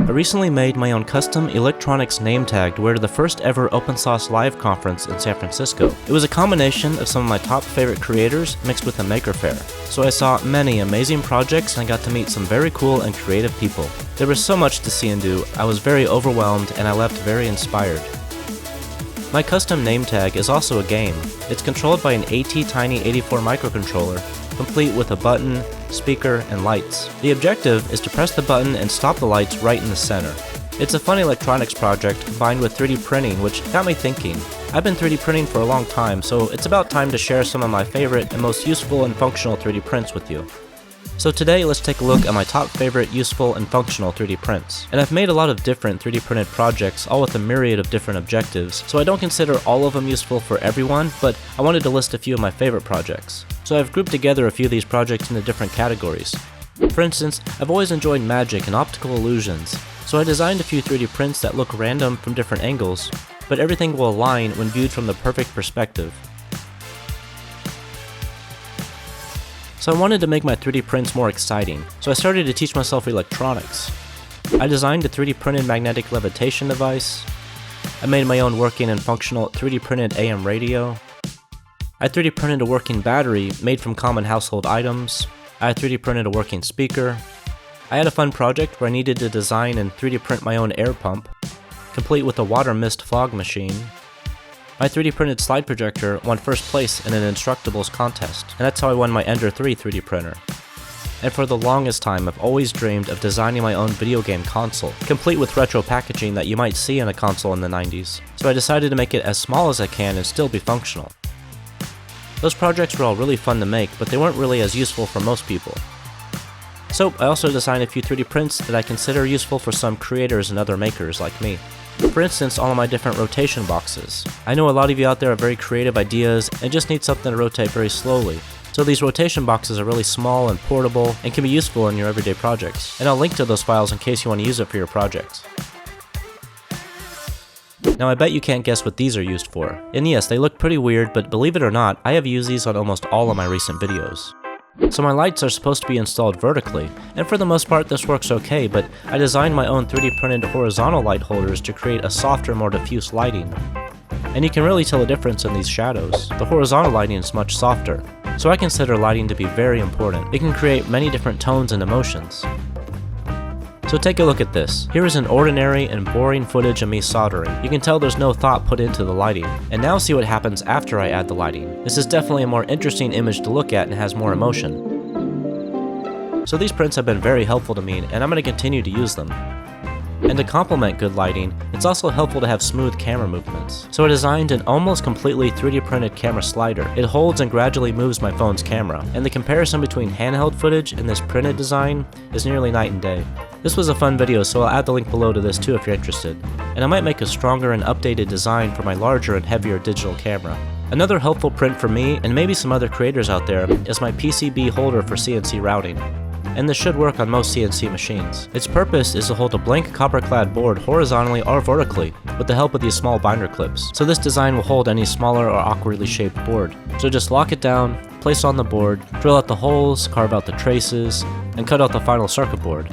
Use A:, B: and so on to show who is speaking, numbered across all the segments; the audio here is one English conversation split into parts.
A: I recently made my own custom electronics name tag to wear to the first ever Open Source Live conference in San Francisco. It was a combination of some of my top favorite creators mixed with a maker fair. So I saw many amazing projects and I got to meet some very cool and creative people. There was so much to see and do, I was very overwhelmed and I left very inspired. My custom name tag is also a game. It's controlled by an AT-Tiny 84 microcontroller, complete with a button, speaker, and lights. The objective is to press the button and stop the lights right in the center. It's a fun electronics project combined with 3D printing, which got me thinking. I've been 3D printing for a long time, so it's about time to share some of my favorite and most useful and functional 3D prints with you. So today, let's take a look at my top favorite useful and functional 3D prints. And I've made a lot of different 3D printed projects, all with a myriad of different objectives, so I don't consider all of them useful for everyone, but I wanted to list a few of my favorite projects. So I've grouped together a few of these projects into different categories. For instance, I've always enjoyed magic and optical illusions, so I designed a few 3D prints that look random from different angles, but everything will align when viewed from the perfect perspective. So I wanted to make my 3D prints more exciting, so I started to teach myself electronics. I designed a 3D printed magnetic levitation device. I made my own working and functional 3D printed AM radio. I 3D printed a working battery made from common household items. I 3D printed a working speaker. I had a fun project where I needed to design and 3D print my own air pump, complete with a water mist fog machine. My 3D printed slide projector won first place in an Instructables contest, and that's how I won my Ender 3 3D printer. And for the longest time, I've always dreamed of designing my own video game console, complete with retro packaging that you might see in a console in the 90s. So I decided to make it as small as I can and still be functional. Those projects were all really fun to make, but they weren't really as useful for most people. So I also designed a few 3D prints that I consider useful for some creators and other makers like me. For instance, all of my different rotation boxes. I know a lot of you out there have very creative ideas and just need something to rotate very slowly. So these rotation boxes are really small and portable and can be useful in your everyday projects. And I'll link to those files in case you want to use it for your projects. Now I bet you can't guess what these are used for. And yes, they look pretty weird, but believe it or not, I have used these on almost all of my recent videos. So my lights are supposed to be installed vertically, and for the most part this works okay, but I designed my own 3D printed horizontal light holders to create a softer, more diffuse lighting. And you can really tell a difference in these shadows. The horizontal lighting is much softer, so I consider lighting to be very important. It can create many different tones and emotions. So take a look at this. Here is an ordinary and boring footage of me soldering. You can tell there's no thought put into the lighting. And now see what happens after I add the lighting. This is definitely a more interesting image to look at and has more emotion. So these prints have been very helpful to me and I'm going to continue to use them. And to complement good lighting, it's also helpful to have smooth camera movements. So I designed an almost completely 3D printed camera slider. It holds and gradually moves my phone's camera, and the comparison between handheld footage and this printed design is nearly night and day. This was a fun video, so I'll add the link below to this too if you're interested. And I might make a stronger and updated design for my larger and heavier digital camera. Another helpful print for me, and maybe some other creators out there, is my PCB holder for CNC routing. And this should work on most CNC machines. Its purpose is to hold a blank copper-clad board horizontally or vertically with the help of these small binder clips. So this design will hold any smaller or awkwardly shaped board. So just lock it down, place on the board, drill out the holes, carve out the traces, and cut out the final circuit board.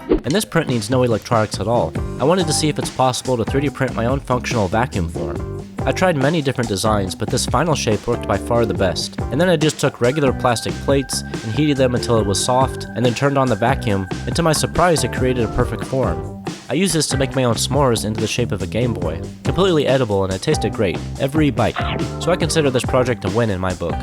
A: And this print needs no electronics at all. I wanted to see if it's possible to 3D print my own functional vacuum form. I tried many different designs, but this final shape worked by far the best. And then I just took regular plastic plates and heated them until it was soft, and then turned on the vacuum, and to my surprise it created a perfect form. I used this to make my own s'mores into the shape of a Game Boy. Completely edible and it tasted great, every bite. So I consider this project a win in my book.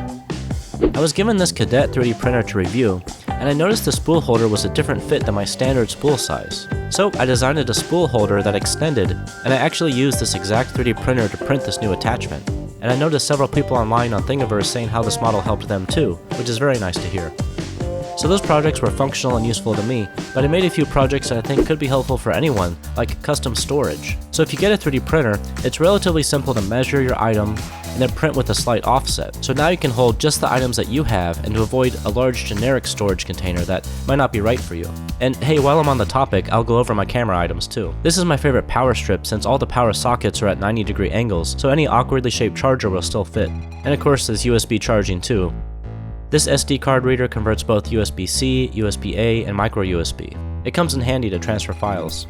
A: I was given this Cadet 3D printer to review, and I noticed the spool holder was a different fit than my standard spool size. So I designed a spool holder that extended, and I actually used this exact 3D printer to print this new attachment. And I noticed several people online on Thingiverse saying how this model helped them too, which is very nice to hear. So those projects were functional and useful to me, but I made a few projects that I think could be helpful for anyone, like custom storage. So if you get a 3D printer, it's relatively simple to measure your item and then print with a slight offset. So now you can hold just the items that you have and to avoid a large generic storage container that might not be right for you. And hey, while I'm on the topic, I'll go over my camera items too. This is my favorite power strip since all the power sockets are at 90-degree angles, so any awkwardly shaped charger will still fit. And of course there's USB charging too. This SD card reader converts both USB-C, USB-A, and micro USB. It comes in handy to transfer files.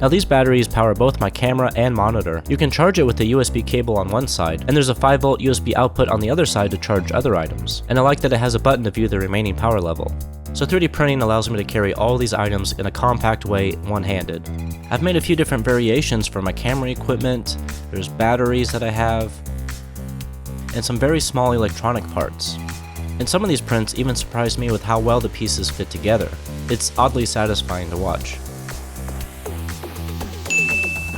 A: Now these batteries power both my camera and monitor. You can charge it with a USB cable on one side, and there's a 5V USB output on the other side to charge other items. And I like that it has a button to view the remaining power level. So 3D printing allows me to carry all these items in a compact way, one-handed. I've made a few different variations for my camera equipment, there's batteries that I have, and some very small electronic parts. And some of these prints even surprised me with how well the pieces fit together. It's oddly satisfying to watch.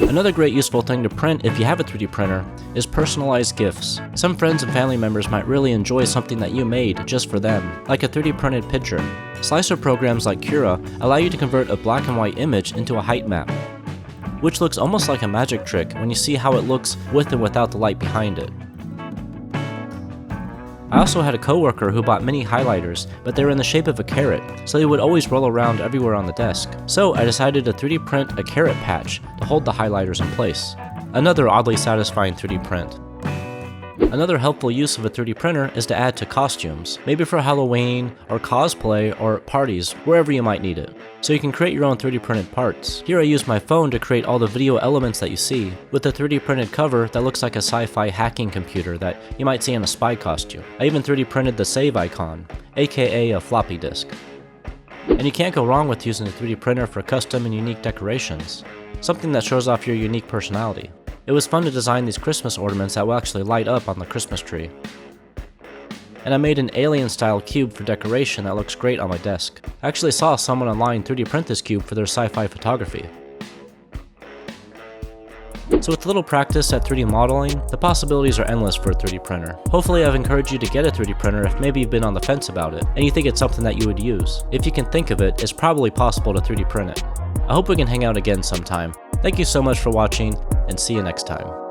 A: Another great useful thing to print if you have a 3D printer is personalized GIFs. Some friends and family members might really enjoy something that you made just for them, like a 3D printed picture. Slicer programs like Cura allow you to convert a black and white image into a height map, which looks almost like a magic trick when you see how it looks with and without the light behind it. I also had a coworker who bought mini highlighters, but they were in the shape of a carrot, so they would always roll around everywhere on the desk. So I decided to 3D print a carrot patch to hold the highlighters in place. Another oddly satisfying 3D print. Another helpful use of a 3D printer is to add to costumes, maybe for Halloween, or cosplay, or parties, wherever you might need it. So you can create your own 3D printed parts. Here I use my phone to create all the video elements that you see, with a 3D printed cover that looks like a sci-fi hacking computer that you might see in a spy costume. I even 3D printed the save icon, aka a floppy disk. And you can't go wrong with using a 3D printer for custom and unique decorations, something that shows off your unique personality. It was fun to design these Christmas ornaments that will actually light up on the Christmas tree. And I made an alien-style cube for decoration that looks great on my desk. I actually saw someone online 3D print this cube for their sci-fi photography. So with a little practice at 3D modeling, the possibilities are endless for a 3D printer. Hopefully I've encouraged you to get a 3D printer if maybe you've been on the fence about it, and you think it's something that you would use. If you can think of it, it's probably possible to 3D print it. I hope we can hang out again sometime. Thank you so much for watching, and see you next time.